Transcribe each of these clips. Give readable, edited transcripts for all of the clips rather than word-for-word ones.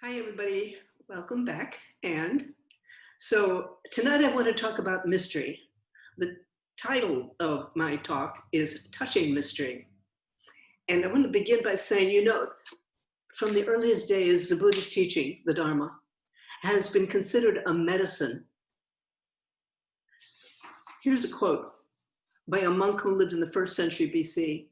Hi, everybody. Welcome back. And so tonight I want to talk about mystery. The title of my talk is Touching Mystery. And I want to begin by saying, from the earliest days, the Buddhist teaching, the Dharma, has been considered a medicine. Here's a quote by a monk who lived in the first century BC.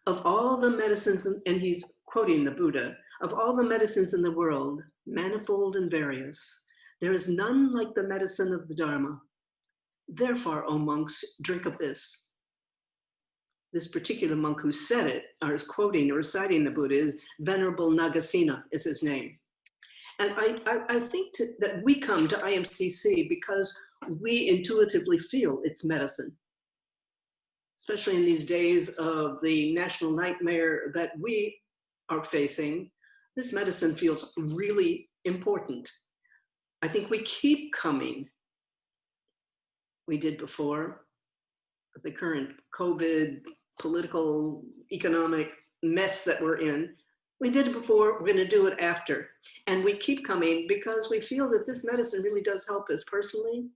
Of all the medicines, and he's quoting the Buddha, of all the medicines in the world, manifold and various, there is none like the medicine of the Dharma. Therefore, O monks, drink of this. This particular monk who said it, or is quoting or reciting the Buddha, is Venerable Nagasena, is his name. And I think that we come to IMCC because we intuitively feel it's medicine, especially in these days of the national nightmare that we are facing. This medicine feels really important. I think we keep coming. We did before the current COVID political, economic mess that we're in. We did it before, we're going to do it after. And we keep coming because we feel that this medicine really does help us personally,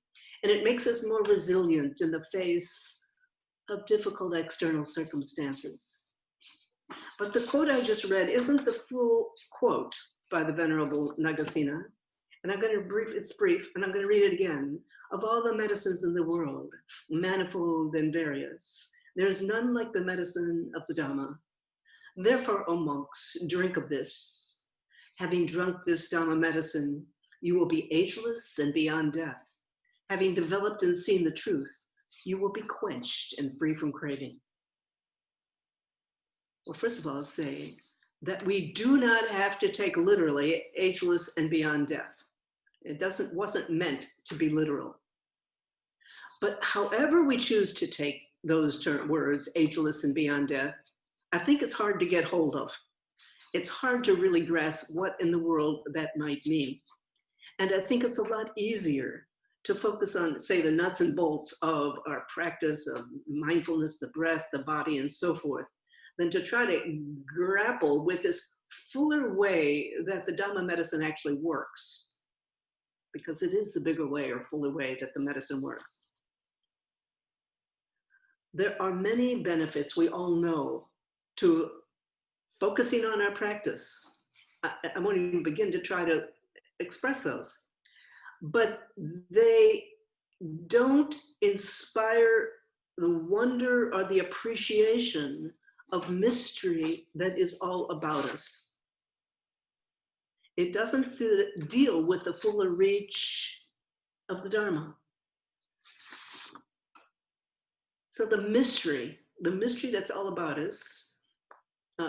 and it makes us more resilient in the face of difficult external circumstances. But the quote I just read isn't the full quote by the Venerable Nagasena. And it's brief, and I'm going to read it again. Of all the medicines in the world, manifold and various, there is none like the medicine of the Dhamma. Therefore, O monks, drink of this. Having drunk this Dhamma medicine, you will be ageless and beyond death. Having developed and seen the truth, you will be quenched and free from craving. Well, first of all, I'll say that we do not have to take literally ageless and beyond death. It wasn't meant to be literal. But however we choose to take those words, ageless and beyond death, I think it's hard to get hold of. It's hard to really grasp what in the world that might mean. And I think it's a lot easier to focus on, say, the nuts and bolts of our practice of mindfulness, the breath, the body, and so forth, than to try to grapple with this fuller way that the Dhamma medicine actually works, because it is the bigger way or fuller way that the medicine works. There are many benefits we all know to focusing on our practice. I won't even begin to try to express those, but they don't inspire the wonder or the appreciation of mystery that is all about us. It doesn't deal with the fuller reach of the Dharma. So the mystery that's all about us,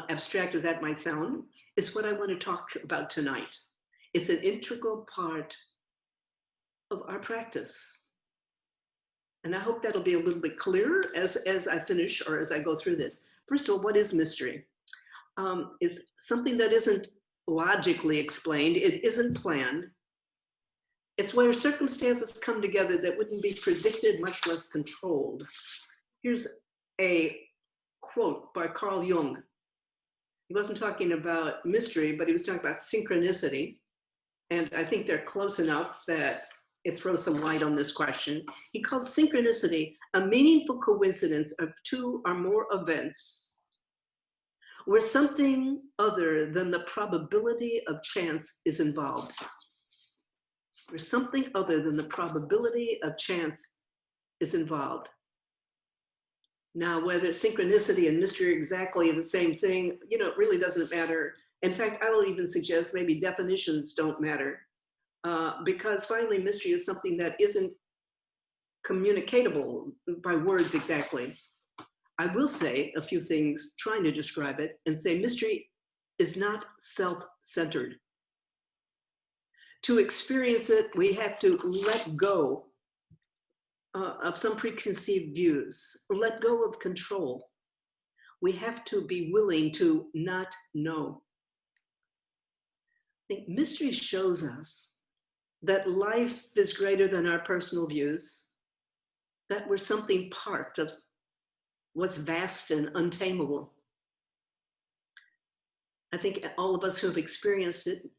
abstract as that might sound, is what I want to talk about tonight. It's an integral part of our practice. And I hope that'll be a little bit clearer as I finish or as I go through this. First of all, what is mystery? It's something that isn't logically explained. It isn't planned. It's where circumstances come together that wouldn't be predicted, much less controlled. Here's a quote by Carl Jung. He wasn't talking about mystery, but he was talking about synchronicity. And I think they're close enough that it throws some light on this question. He called synchronicity a meaningful coincidence of two or more events where something other than the probability of chance is involved. Where something other than the probability of chance is involved. Now, whether synchronicity and mystery are exactly the same thing, it really doesn't matter. In fact, I'll even suggest maybe definitions don't matter. Because finally, mystery is something that isn't communicatable by words exactly. I will say a few things trying to describe it and say mystery is not self-centered. To experience it, we have to let go of some preconceived views, let go of control. We have to be willing to not know. I think mystery shows us that life is greater than our personal views, that we're something part of what's vast and untamable. I think all of us who have experienced it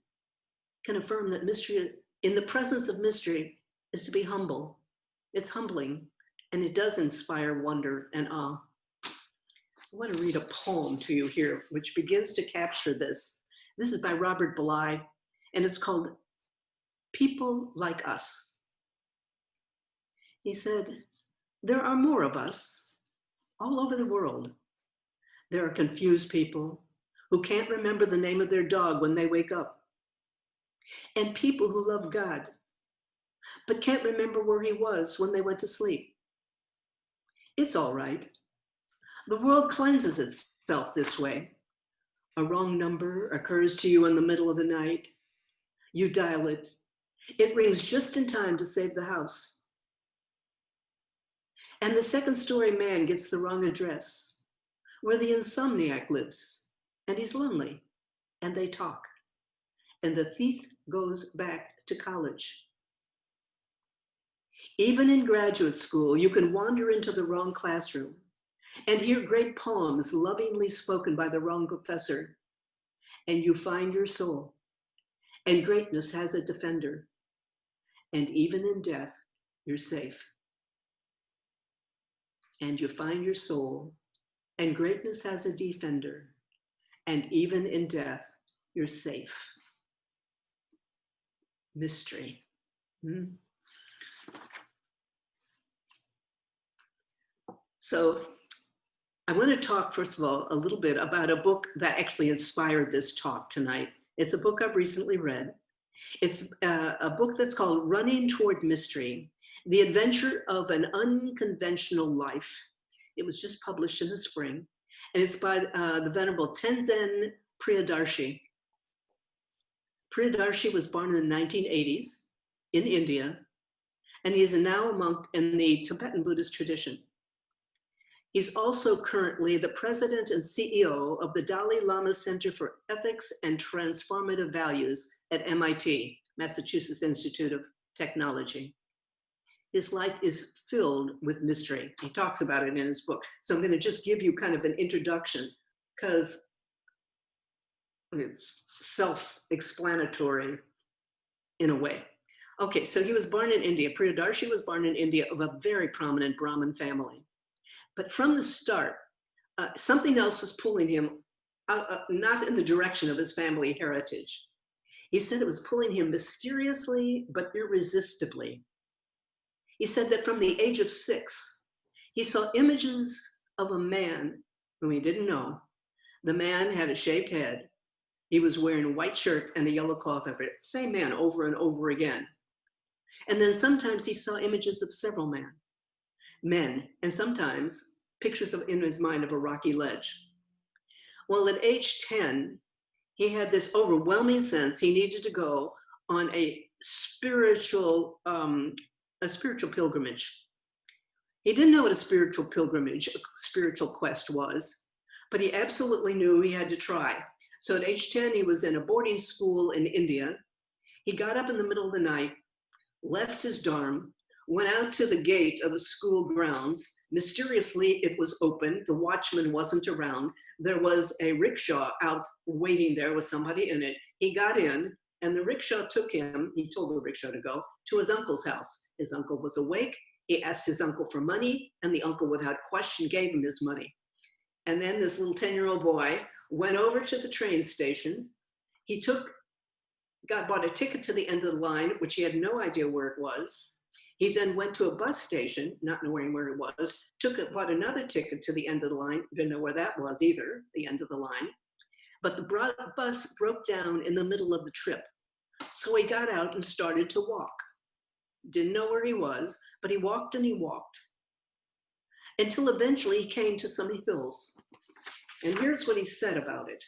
can affirm that mystery, in the presence of mystery, is to be humble. It's humbling, and it does inspire wonder and awe. I want to read a poem to you here, which begins to capture this. This is by Robert Bly, and it's called People Like Us. He said, there are more of us all over the world. There are confused people who can't remember the name of their dog when they wake up, and people who love God, but can't remember where he was when they went to sleep. It's all right. The world cleanses itself this way. A wrong number occurs to you in the middle of the night. You dial it. It rings just in time to save the house. And the second-story man gets the wrong address, where the insomniac lives, and he's lonely, and they talk. And the thief goes back to college. Even in graduate school, you can wander into the wrong classroom and hear great poems lovingly spoken by the wrong professor, and you find your soul, and greatness has a defender, and even in death, you're safe. And you find your soul, and greatness has a defender, and even in death, you're safe. Mystery. So I want to talk, first of all, a little bit about a book that actually inspired this talk tonight. It's a book I've recently read. It's a book that's called Running Toward Mystery, The Adventure of an Unconventional Life. It was just published in the spring, and it's by the Venerable Tenzin Priyadarshi. Priyadarshi was born in the 1980s in India, and he is now a monk in the Tibetan Buddhist tradition. He's also currently the president and CEO of the Dalai Lama Center for Ethics and Transformative Values at MIT, Massachusetts Institute of Technology. His life is filled with mystery. He talks about it in his book. So I'm going to just give you kind of an introduction because it's self-explanatory in a way. Okay, so he was born in India. Priyadarshi was born in India of a very prominent Brahmin family. But from the start, something else was pulling him not in the direction of his family heritage. He said it was pulling him mysteriously but irresistibly. He said that from the age of 6, he saw images of a man whom he didn't know. The man had a shaved head. He was wearing a white shirt and a yellow cloth over it. Same man over and over again. And then sometimes he saw images of several men, and sometimes pictures in his mind of a rocky ledge. Well, at age 10, he had this overwhelming sense he needed to go on a spiritual pilgrimage. He didn't know what a spiritual pilgrimage, a spiritual quest was, but he absolutely knew he had to try. So at age 10, he was in a boarding school in India. He got up in the middle of the night, left his dorm, went out to the gate of the school grounds. Mysteriously, it was open. The watchman wasn't around. There was a rickshaw out waiting there with somebody in it. He got in, and the rickshaw took him, he told the rickshaw to go, to his uncle's house. His uncle was awake. He asked his uncle for money, and the uncle, without question, gave him his money. And then this little 10-year-old boy went over to the train station. He bought a ticket to the end of the line, which he had no idea where it was. He then went to a bus station, not knowing where it was, bought another ticket to the end of the line, didn't know where that was either, the end of the line. But the bus broke down in the middle of the trip. So he got out and started to walk. Didn't know where he was, but he walked and he walked. Until eventually he came to some hills. And here's what he said about it.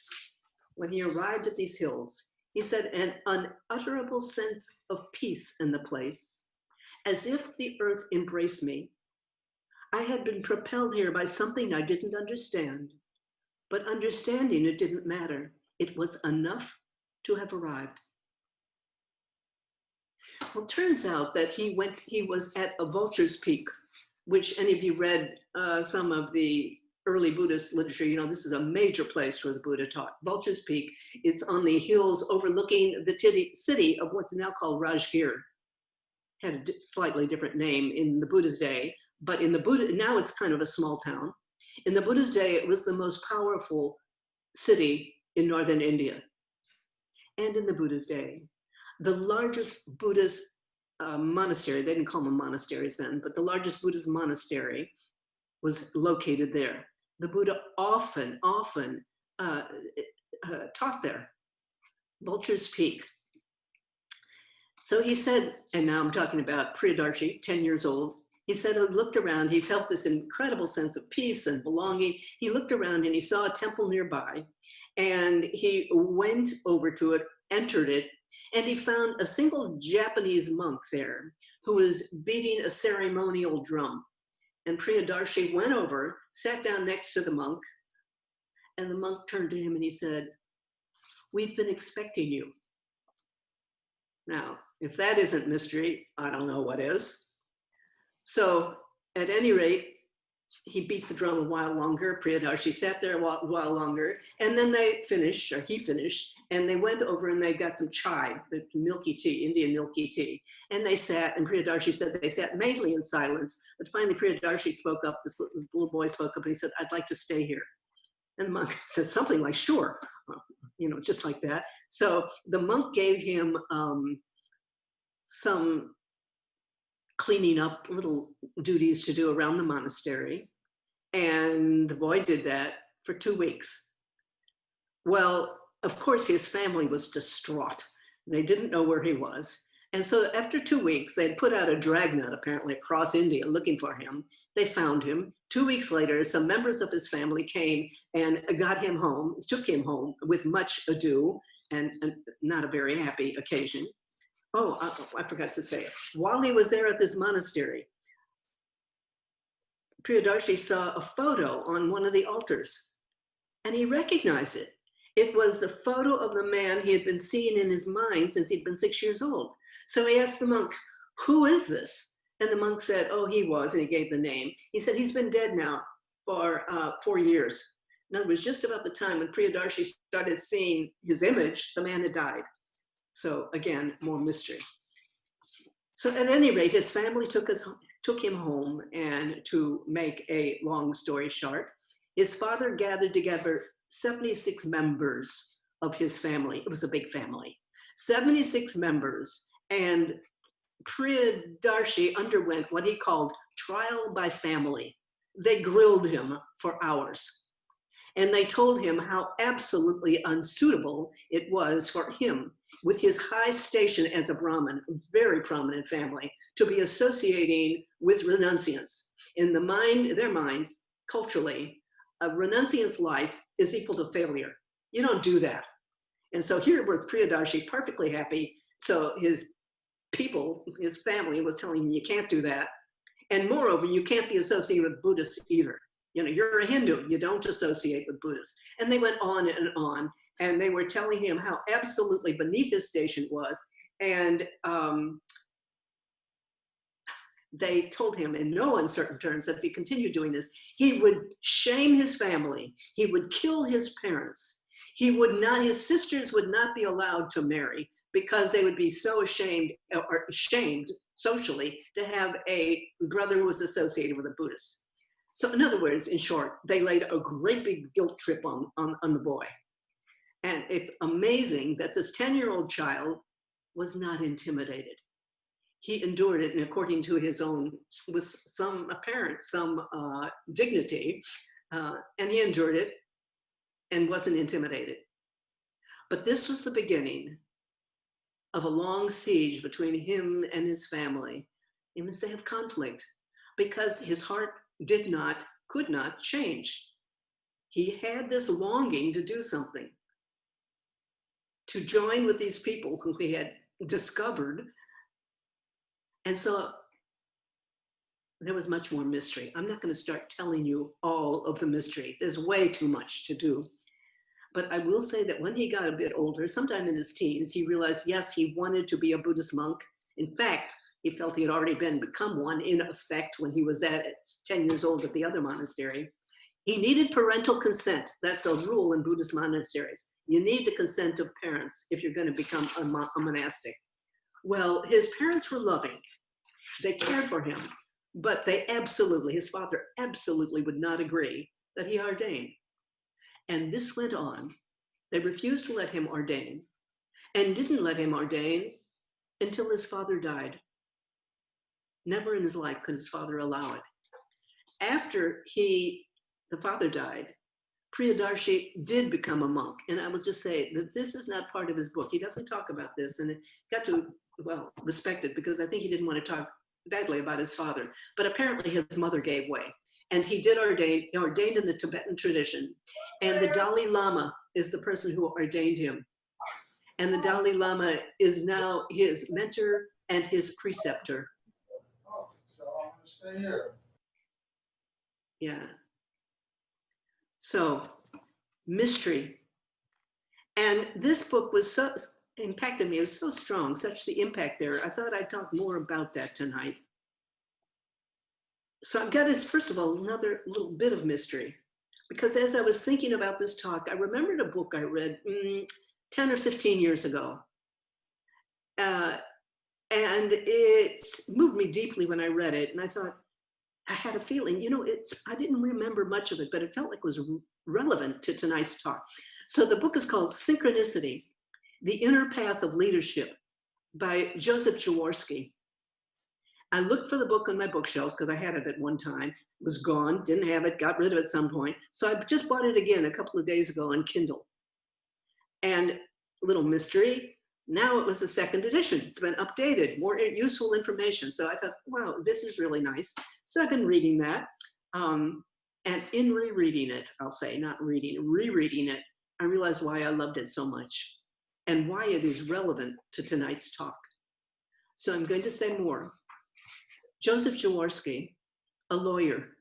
When he arrived at these hills, he said, an unutterable sense of peace in the place, as if the earth embraced me. I had been propelled here by something I didn't understand, but understanding it didn't matter. It was enough to have arrived. Well, it turns out that he was at a vulture's peak, which any of you read some of the early Buddhist literature, you know, this is a major place where the Buddha taught. Vulture's Peak, it's on the hills overlooking the city of what's now called Rajgir. Had a slightly different name in the Buddha's day, but in the Buddha, now it's kind of a small town. In the Buddha's day, it was the most powerful city in northern India. And in the Buddha's day, the largest Buddhist monastery, they didn't call them monasteries then, but the largest Buddhist monastery was located there. The Buddha often taught there, Vulture's Peak. So he said, and now I'm talking about Priyadarshi, 10 years old, he said he looked around, he felt this incredible sense of peace and belonging. He looked around and he saw a temple nearby, and he went over to it, entered it, and he found a single Japanese monk there who was beating a ceremonial drum. And Priyadarshi went over, sat down next to the monk, and the monk turned to him and he said, "We've been expecting you." Now, if that isn't mystery, I don't know what is. So at any rate, he beat the drum a while longer. Priyadarshi sat there a while longer, and then they finished, or he finished, and they went over and they got some chai, the milky tea, Indian milky tea. And they sat, and Priyadarshi said they sat mainly in silence, but finally Priyadarshi spoke up, this little boy spoke up, and he said, "I'd like to stay here." And the monk said something like, "Sure," you know, just like that. So the monk gave him some cleaning up little duties to do around the monastery. And the boy did that for 2 weeks. Well, of course, his family was distraught. They didn't know where he was. And so after 2 weeks, they'd put out a dragnet apparently across India looking for him. They found him. 2 weeks later, some members of his family came and got him home, took him home with much ado, and not a very happy occasion. Oh, I forgot to say, while he was there at this monastery, Priyadarshi saw a photo on one of the altars, and he recognized it. It was the photo of the man he had been seeing in his mind since he'd been 6 years old. So he asked the monk, "Who is this?" And the monk said, "Oh, he was," and he gave the name. He said, "He's been dead now for 4 years." In other words, just about the time when Priyadarshi started seeing his image, the man had died. So again, more mystery. So at any rate, his family took him home, and to make a long story short, his father gathered together 76 members of his family. It was a big family, 76 members, and Priyadarshi underwent what he called trial by family. They grilled him for hours, and they told him how absolutely unsuitable it was for him, with his high station as a Brahmin, a very prominent family, to be associating with renunciants. In their minds, culturally, a renunciant's life is equal to failure. You don't do that. And so here was Priyadarshi perfectly happy. So his people, his family was telling him, "You can't do that. And moreover, you can't be associated with Buddhists either. You know, you're a Hindu, you don't associate with Buddhists." And they went on, and they were telling him how absolutely beneath his station was. And they told him in no uncertain terms that if he continued doing this, he would shame his family, he would kill his parents, his sisters would not be allowed to marry because they would be so ashamed or shamed socially to have a brother who was associated with a Buddhist. So in other words, in short, they laid a great big guilt trip on the boy. And it's amazing that this 10-year-old child was not intimidated. He endured it, and according to his own, with some apparent, some dignity, and he endured it and wasn't intimidated. But this was the beginning of a long siege between him and his family. Even they have conflict, because his heart could not change. He had this longing to do something, to join with these people who he had discovered. And so there was much more mystery. I'm not going to start telling you all of the mystery. There's way too much to do. But I will say that when he got a bit older, sometime in his teens, he realized, yes, he wanted to be a Buddhist monk. In fact, he felt he had already become one in effect when he was at 10 years old at the other monastery. He needed parental consent. That's a rule in Buddhist monasteries. You need the consent of parents if you're going to become a monastic. Well, his parents were loving. They cared for him, but his father absolutely would not agree that he ordain. And this went on. They refused to let him ordain and didn't let him ordain until his father died. Never in his life could his father allow it. After the father died, Priyadarshi did become a monk. And I will just say that this is not part of his book. He doesn't talk about this, and it got to, well, respect it, because I think he didn't want to talk badly about his father. But apparently his mother gave way. And he did ordained in the Tibetan tradition. And the Dalai Lama is the person who ordained him. And the Dalai Lama is now his mentor and his preceptor. Oh, so I'm going to stay here. Yeah. So, mystery. And this book was so impacted me. It was so strong, such the impact there. I thought I'd talk more about that tonight. So I've got, first of all, another little bit of mystery, because as I was thinking about this talk, I remembered a book I read 10 or 15 years ago. And it moved me deeply when I read it. And I thought, I had a feeling, I didn't remember much of it, but it felt like it was relevant to tonight's talk. So the book is called Synchronicity, The Inner Path of Leadership by Joseph Jaworski. I looked for the book on my bookshelves because I had it at one time. It was gone, didn't have it, got rid of it at some point. So I just bought it again a couple of days ago on Kindle. And little mystery, now it was the second edition. It's been updated, more useful information. So I thought, wow, this is really nice. So I've been reading that. And in rereading it, I'll say, not reading, rereading it, I realized why I loved it so much and why it is relevant to tonight's talk. So I'm going to say more. Joseph Jaworski, a lawyer,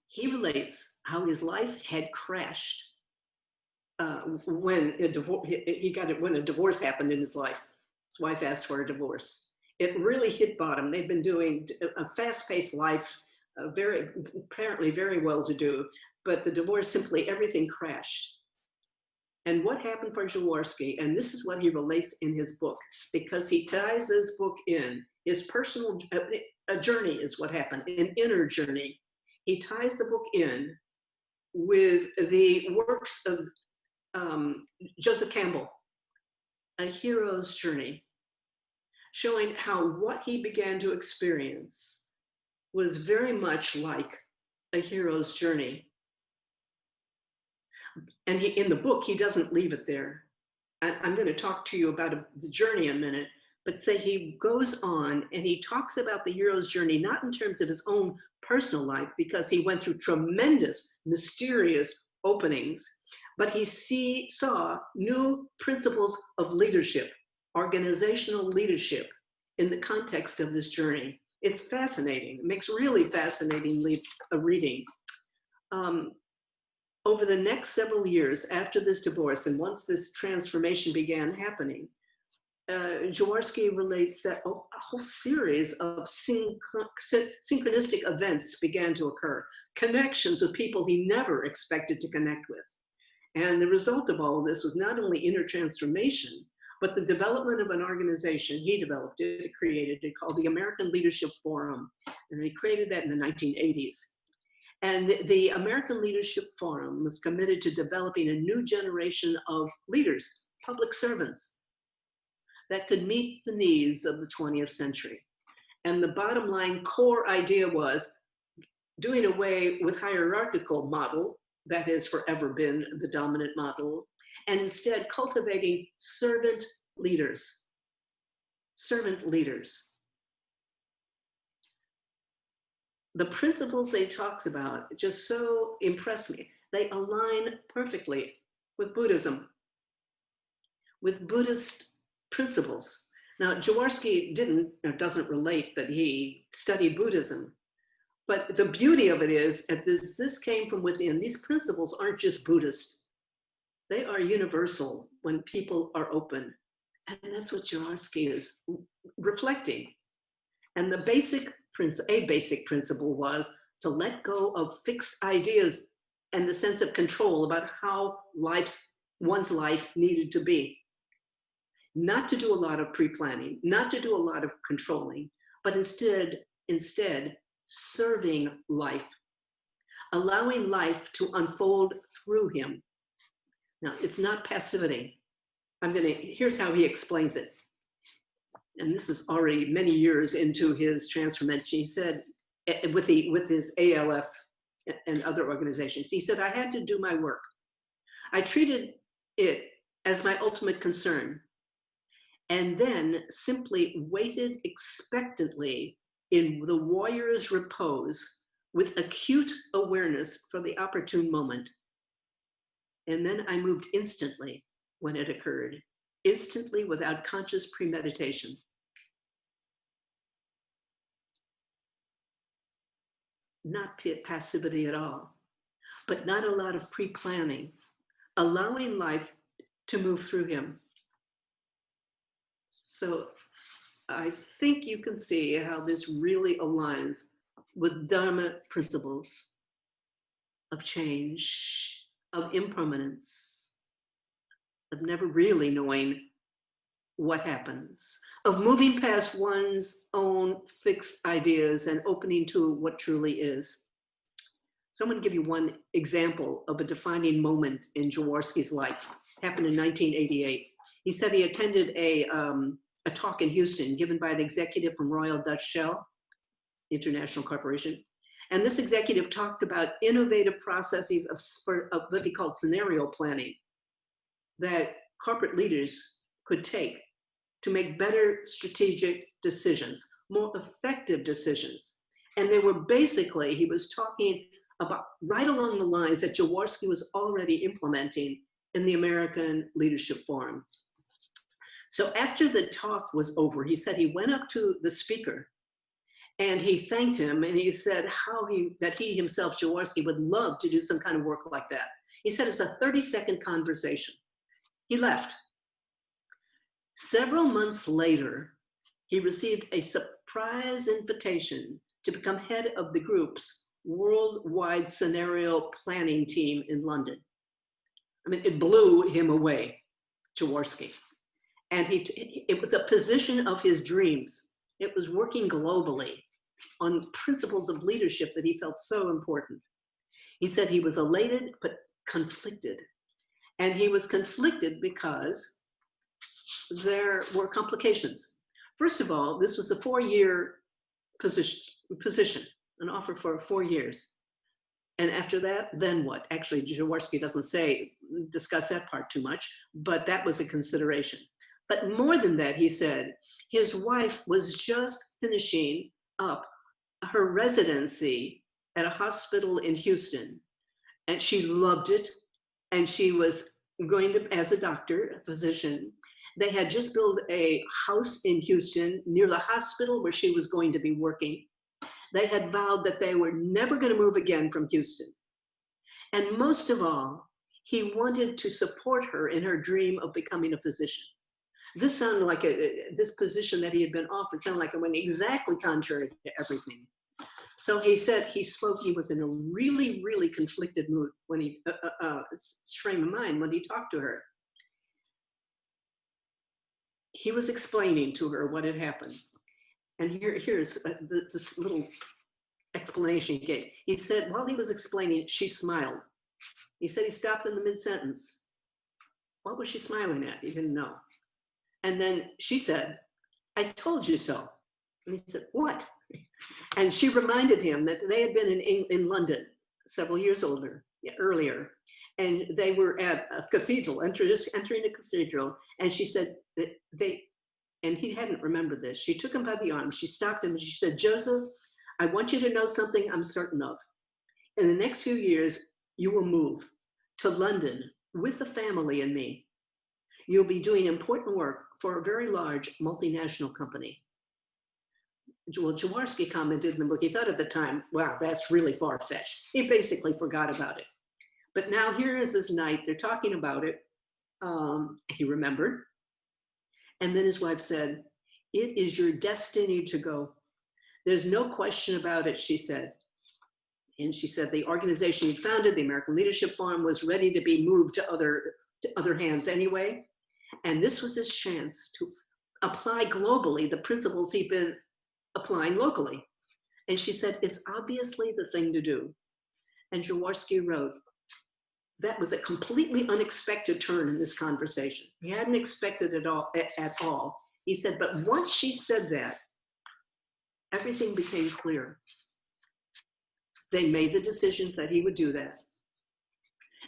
he relates how his life had crashed when a divorce happened in his life. His wife asked for a divorce. It really hit bottom. They've been doing a fast-paced life, apparently very well-to-do, but the divorce, simply everything crashed. And what happened for Jaworski, and this is what he relates in his book, because he ties this book in, his personal a journey is what happened, an inner journey. He ties the book in with the works of Joseph Campbell, A Hero's Journey, showing how what he began to experience was very much like a hero's journey. And in the book, he doesn't leave it there. I'm going to talk to you about the journey in a minute, but say he goes on and he talks about the hero's journey, not in terms of his own personal life, because he went through tremendous, mysterious openings, but he saw new principles of leadership, organizational leadership, in the context of this journey. It's fascinating. It makes really fascinating reading. Over the next several years after this divorce, and once this transformation began happening, Jaworski relates that a whole series of synchronistic events began to occur, connections with people he never expected to connect with. And the result of all of this was not only inner transformation, but the development of an organization. He developed it, created it, called the American Leadership Forum. And he created that in the 1980s. And the American Leadership Forum was committed to developing a new generation of leaders, public servants, that could meet the needs of the 20th century. And the bottom line core idea was doing away with hierarchical model that has forever been the dominant model, and instead cultivating servant leaders. Servant leaders. The principles they talks about just so impress me. They align perfectly with Buddhism, with Buddhist principles. Now, Jaworski doesn't relate that he studied Buddhism, but the beauty of it is that this came from within. These principles aren't just Buddhist. They are universal when people are open. And that's what Jaworski is reflecting. And a basic principle was to let go of fixed ideas and the sense of control about how one's life needed to be. Not to do a lot of pre-planning, not to do a lot of controlling, but instead serving life, allowing life to unfold through him. Now, it's not passivity. Here's how he explains it. And this is already many years into his transformation. He said, with his ALF and other organizations, he said, I had to do my work. I treated it as my ultimate concern, and then simply waited expectantly in the warrior's repose with acute awareness for the opportune moment. And then I moved instantly when it occurred, instantly without conscious premeditation. Not passivity at all, but not a lot of pre-planning, allowing life to move through him. So I think you can see how this really aligns with Dharma principles of change, of impermanence, of never really knowing what happens, of moving past one's own fixed ideas and opening to what truly is. So I'm going to give you one example of a defining moment in Jaworski's life. It happened in 1988. He said he attended a talk in Houston given by an executive from Royal Dutch Shell International Corporation. And this executive talked about innovative processes of what he called scenario planning that corporate leaders could take to make better strategic decisions, more effective decisions. And they were basically, he was talking about right along the lines that Jaworski was already implementing in the American Leadership Forum. So after the talk was over, he said he went up to the speaker and he thanked him, and he said that he himself, Jaworski, would love to do some kind of work like that. He said it's a 30-second conversation. He left. Several months later, he received a surprise invitation to become head of the group's worldwide scenario planning team in London. I mean, it blew him away, Jaworski. And it was a position of his dreams. It was working globally on principles of leadership that he felt so important. He said he was elated, but conflicted. And he was conflicted because there were complications. First of all, this was a 4-year position, an offer for 4 years. And after that, then what? Actually, Jaworski doesn't discuss that part too much, but that was a consideration. But more than that, he said, his wife was just finishing up her residency at a hospital in Houston, and she loved it. And she was going to, as a doctor, a physician, they had just built a house in Houston near the hospital where she was going to be working. They had vowed that they were never going to move again from Houston. And most of all, he wanted to support her in her dream of becoming a physician. This sounded like this position that he had been offered sounded like it went exactly contrary to everything. So he said he was in a really, really conflicted mood when he, frame of mind when he talked to her. He was explaining to her what had happened. And here's this little explanation he gave. He said, while he was explaining, she smiled. He said he stopped in the mid-sentence. What was she smiling at? He didn't know. And then she said, I told you so. And he said, what? And she reminded him that they had been in London several years earlier. And they were at a cathedral, entering a cathedral. And she said that and he hadn't remembered this. She took him by the arm. She stopped him and she said, Joseph, I want you to know something I'm certain of. In the next few years, you will move to London with the family and me. You'll be doing important work for a very large multinational company. Well, Jaworski commented in the book, he thought at the time, wow, that's really far-fetched. He basically forgot about it. But now here is this night, they're talking about it. He remembered. And then his wife said, it is your destiny to go. There's no question about it, she said. And she said the organization he founded, the American Leadership Forum, was ready to be moved to other hands anyway. And this was his chance to apply globally the principles he'd been applying locally. And she said, it's obviously the thing to do. And Jaworski wrote, that was a completely unexpected turn in this conversation. He hadn't expected it at all. He said, but once she said that, everything became clear. They made the decision that he would do that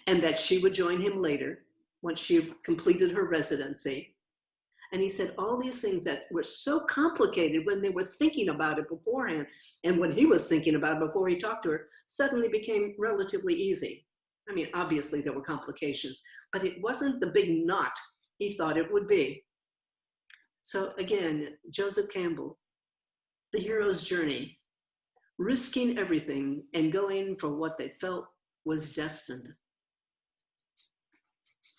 and that she would join him later once she completed her residency. And he said all these things that were so complicated when they were thinking about it beforehand and when he was thinking about it before he talked to her suddenly became relatively easy. I mean, obviously there were complications, but it wasn't the big knot he thought it would be. So again, Joseph Campbell, the hero's journey, risking everything and going for what they felt was destined.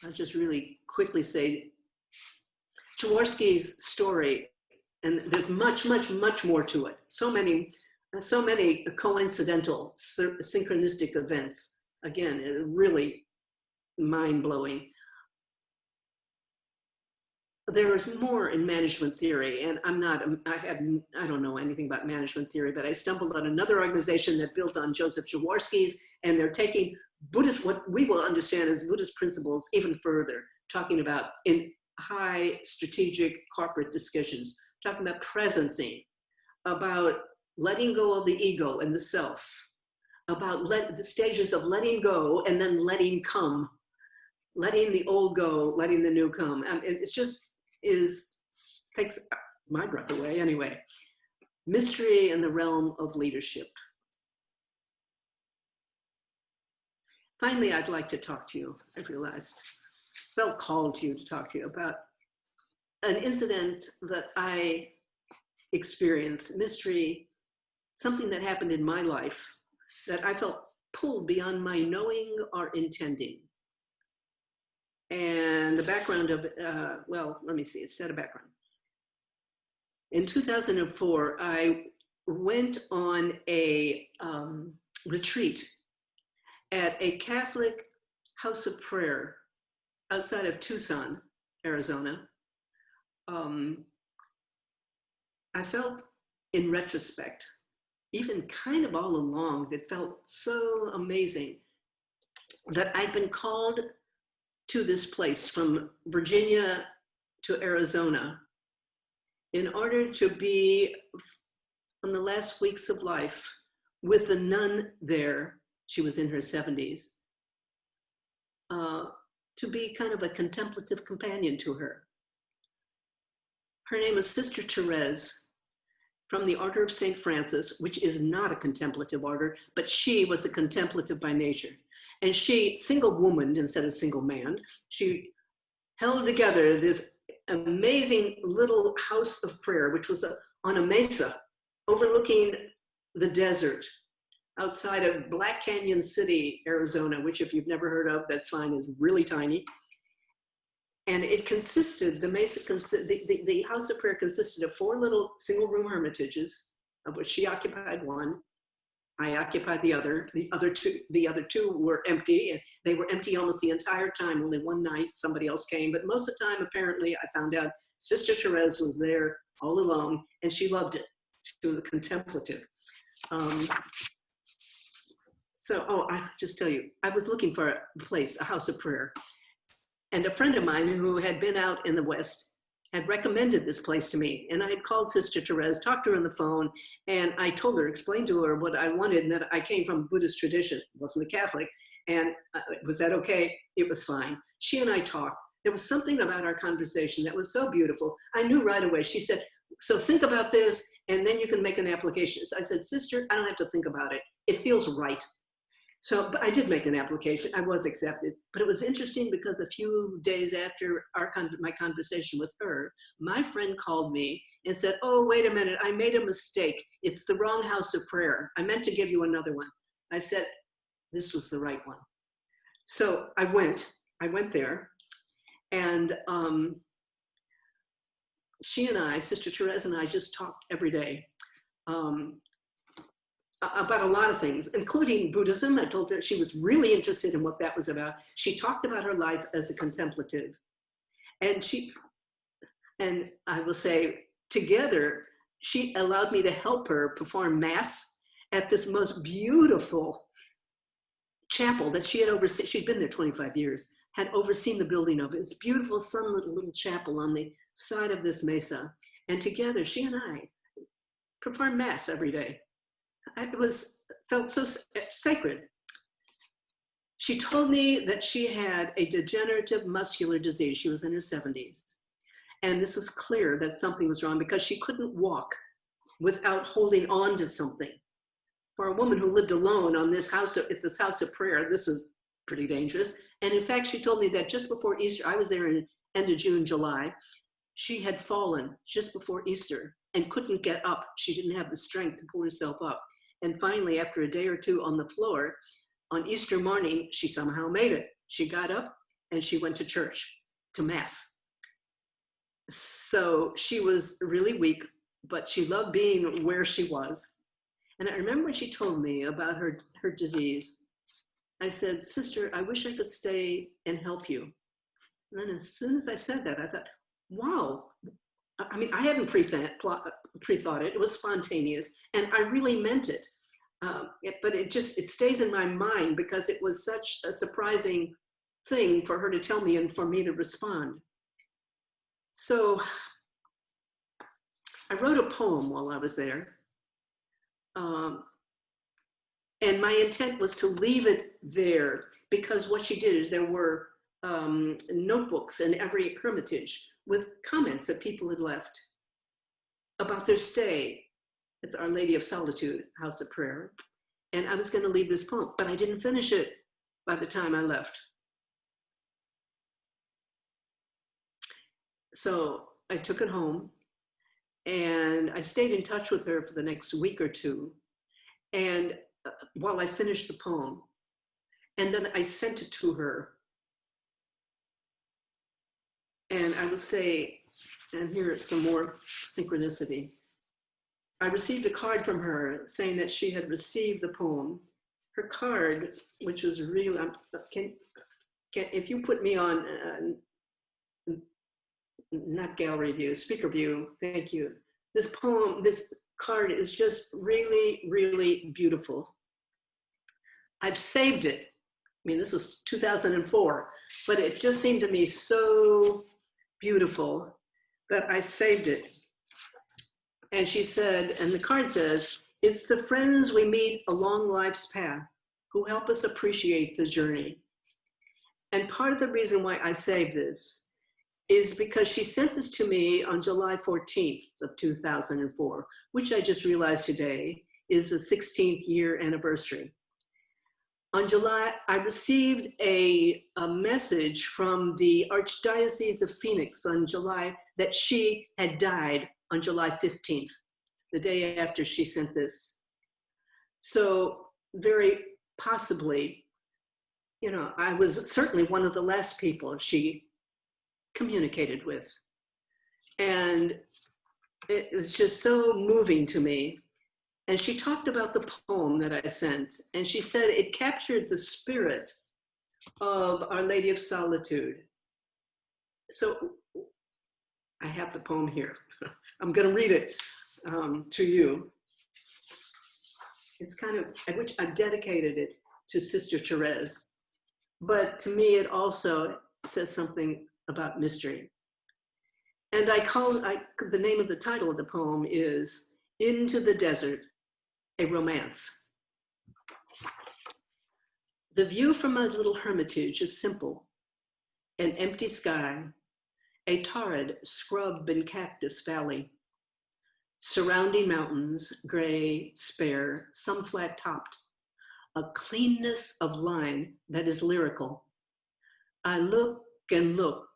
I'll just really quickly say, Jaworski's story, and there's much, much, much more to it. So many coincidental, synchronistic events. Again, really mind-blowing. There is more in management theory, and I don't know anything about management theory, but I stumbled on another organization that built on Joseph Jaworski's, and they're taking Buddhist, what we will understand as Buddhist principles even further, talking about in high strategic corporate discussions, talking about presencing, about letting go of the ego and the self, about the stages of letting go and then letting come, letting the old go, letting the new come. It's just takes my breath away anyway. Mystery in the realm of leadership. Finally, I'd like to talk to you, I realized, felt called to you to talk to you about an incident that I experienced, mystery, something that happened in my life that I felt pulled beyond my knowing or intending. And the background of, well, let me see, it's not a background. In 2004, I went on a retreat at a Catholic house of prayer outside of Tucson, Arizona. I felt in retrospect, even kind of all along, that felt so amazing that I'd been called to this place from Virginia to Arizona in order to be on the last weeks of life with a nun there. She was in her 70s, to be kind of a contemplative companion to her. Her name is Sister Therese from the Order of St. Francis, which is not a contemplative order, but she was a contemplative by nature. And she, single woman instead of single man, she held together this amazing little house of prayer, which was on a mesa overlooking the desert outside of Black Canyon City, Arizona, which if you've never heard of, that's fine, is really tiny. And it consisted, the house of prayer consisted of 4 little single room hermitages, of which she occupied one. I occupied the other. The other two were empty, and they were empty almost the entire time. Only one night somebody else came, but most of the time, apparently, I found out Sister Therese was there all alone, and she loved it. She was contemplative. I just tell you, I was looking for a place, a house of prayer. And a friend of mine who had been out in the West had recommended this place to me. And I had called Sister Therese, talked to her on the phone, and I told her, explained to her what I wanted, and that I came from Buddhist tradition, wasn't a Catholic. And was that okay? It was fine. She and I talked. There was something about our conversation that was so beautiful. I knew right away. She said, so think about this, and then you can make an application. So I said, Sister, I don't have to think about it. It feels right. So, but I did make an application. I was accepted. But it was interesting because a few days after my conversation with her, my friend called me and said, oh, wait a minute, I made a mistake. It's the wrong house of prayer. I meant to give you another one. I said, this was the right one. So I went there, and she and I, Sister Therese and I, just talked every day. about a lot of things, including Buddhism. I told her she was really interested in what that was about. She talked about her life as a contemplative. And and I will say, together, she allowed me to help her perform Mass at this most beautiful chapel that she had overseen. She'd been there 25 years, had overseen the building of it. It's beautiful, sunlit little chapel on the side of this mesa. And together, she and I performed Mass every day. It felt so sacred. She told me that she had a degenerative muscular disease. She was in her 70s. And this was clear that something was wrong because she couldn't walk without holding on to something. For a woman who lived alone on this house of prayer, this was pretty dangerous. And in fact, she told me that just before Easter, I was there in end of June, July, she had fallen just before Easter and couldn't get up. She didn't have the strength to pull herself up. And finally, after a day or two on the floor, on Easter morning, she somehow made it. She got up and she went to church, to Mass. So she was really weak, but she loved being where she was. And I remember when she told me about her disease, I said, "Sister, I wish I could stay and help you." And then as soon as I said that, I thought, wow. I mean, I hadn't pre-thought it. It was spontaneous, and I really meant it. But it stays in my mind because it was such a surprising thing for her to tell me and for me to respond. So I wrote a poem while I was there. And my intent was to leave it there because what she did is there were notebooks in every hermitage with comments that people had left about their stay. It's Our Lady of Solitude, House of Prayer. And I was going to leave this poem, but I didn't finish it by the time I left. So I took it home and I stayed in touch with her for the next week or two. And while I finished the poem, and then I sent it to her. And I will say, and here is some more synchronicity. I received a card from her saying that she had received the poem. Her card, which was really, if you put me on, not gallery view, speaker view, thank you. This poem, this card is just really, really beautiful. I've saved it. I mean, this was 2004, but it just seemed to me so beautiful that I saved it. And she said, and the card says, "It's the friends we meet along life's path who help us appreciate the journey." And part of the reason why I saved this is because she sent this to me on July 14th of 2004, which I just realized today is the 16th year anniversary. On July, I received a message from the Archdiocese of Phoenix on July that she had died on July 15th, the day after she sent this. So very possibly, you know, I was certainly one of the last people she communicated with. And it was just so moving to me. And she talked about the poem that I sent, and she said it captured the spirit of Our Lady of Solitude. So I have the poem here. I'm going to read it to you. It's kind of, which I've dedicated it to Sister Therese. But to me, it also says something about mystery. And the name of the title of the poem is Into the Desert, a Romance. The view from my little hermitage is simple: an empty sky, a torrid scrub and cactus valley, surrounding mountains, gray, spare, some flat topped, a cleanness of line that is lyrical. I look and look,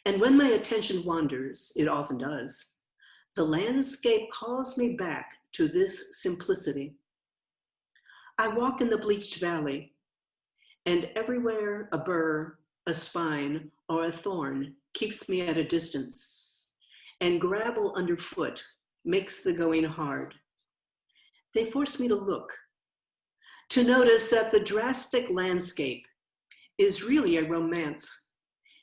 and when my attention wanders, it often does, the landscape calls me back to this simplicity. I walk in the bleached valley, and everywhere a burr, a spine, or a thorn keeps me at a distance, and gravel underfoot makes the going hard. They force me to look, to notice that the drastic landscape is really a romance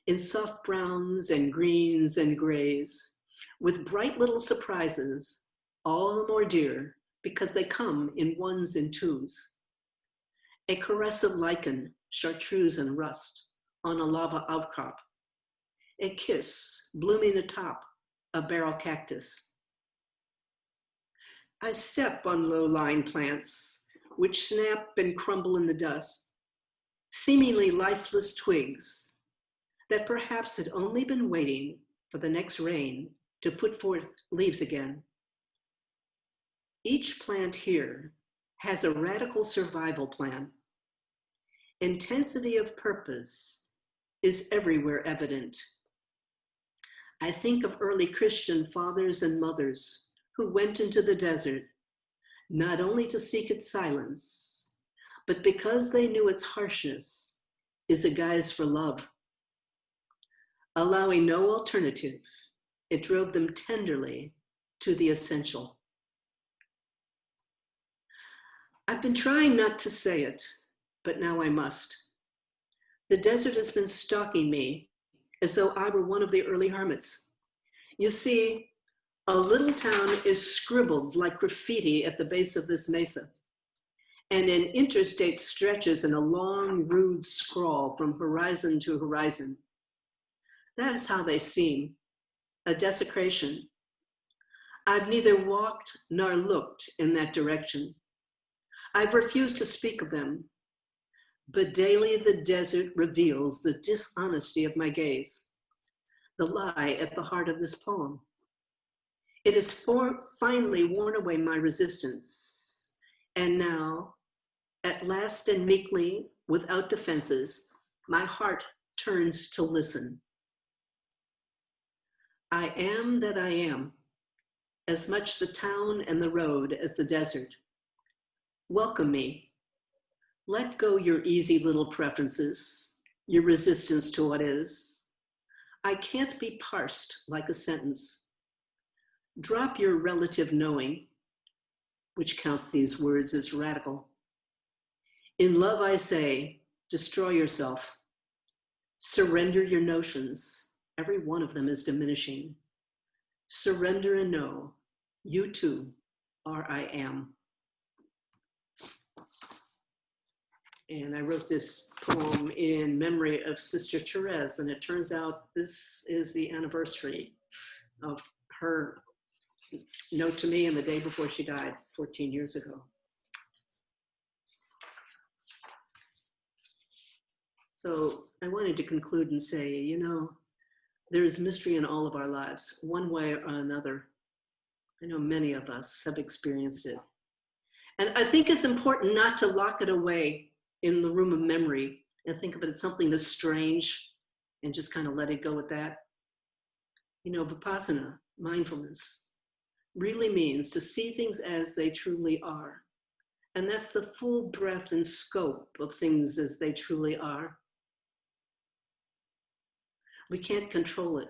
in soft browns and greens and grays, with bright little surprises, all the more dear because they come in ones and twos. A caress of lichen, chartreuse and rust on a lava outcrop. A kiss blooming atop a barrel cactus. I step on low-lying plants, which snap and crumble in the dust, seemingly lifeless twigs that perhaps had only been waiting for the next rain to put forth leaves again. Each plant here has a radical survival plan. Intensity of purpose is everywhere evident. I think of early Christian fathers and mothers who went into the desert, not only to seek its silence, but because they knew its harshness is a guise for love. Allowing no alternative, it drove them tenderly to the essential. I've been trying not to say it, but now I must. The desert has been stalking me as though I were one of the early hermits. You see, a little town is scribbled like graffiti at the base of this mesa, and an interstate stretches in a long, rude scrawl from horizon to horizon. That is how they seem, a desecration. I've neither walked nor looked in that direction. I've refused to speak of them, but daily the desert reveals the dishonesty of my gaze, the lie at the heart of this poem. It has finally worn away my resistance, and now, at last and meekly, without defenses, my heart turns to listen. I am that I am, as much the town and the road as the desert. Welcome me. Let go your easy little preferences, your resistance to what is. I can't be parsed like a sentence. Drop your relative knowing, which counts these words as radical. In love, I say, destroy yourself. Surrender your notions. Every one of them is diminishing. Surrender and know, you too are I am. And I wrote this poem in memory of Sister Therese, and it turns out this is the anniversary of her note to me and the day before she died 14 years ago. So I wanted to conclude and say, you know, there is mystery in all of our lives, one way or another. I know many of us have experienced it. And I think it's important not to lock it away in the room of memory and think of it as something that's strange and just kind of let it go with that. You know, Vipassana, mindfulness, really means to see things as they truly are. And that's the full breadth and scope of things as they truly are. We can't control it.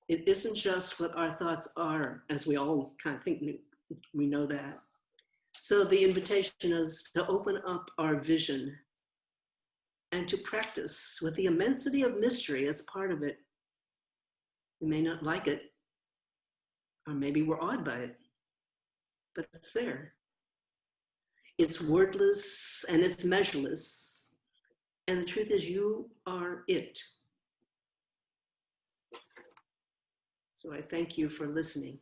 It isn't just what our thoughts are, as we all kind of think we know that. So the invitation is to open up our vision and to practice with the immensity of mystery as part of it. We may not like it, or maybe we're awed by it, but it's there. It's wordless and it's measureless. And the truth is, you are it. So I thank you for listening.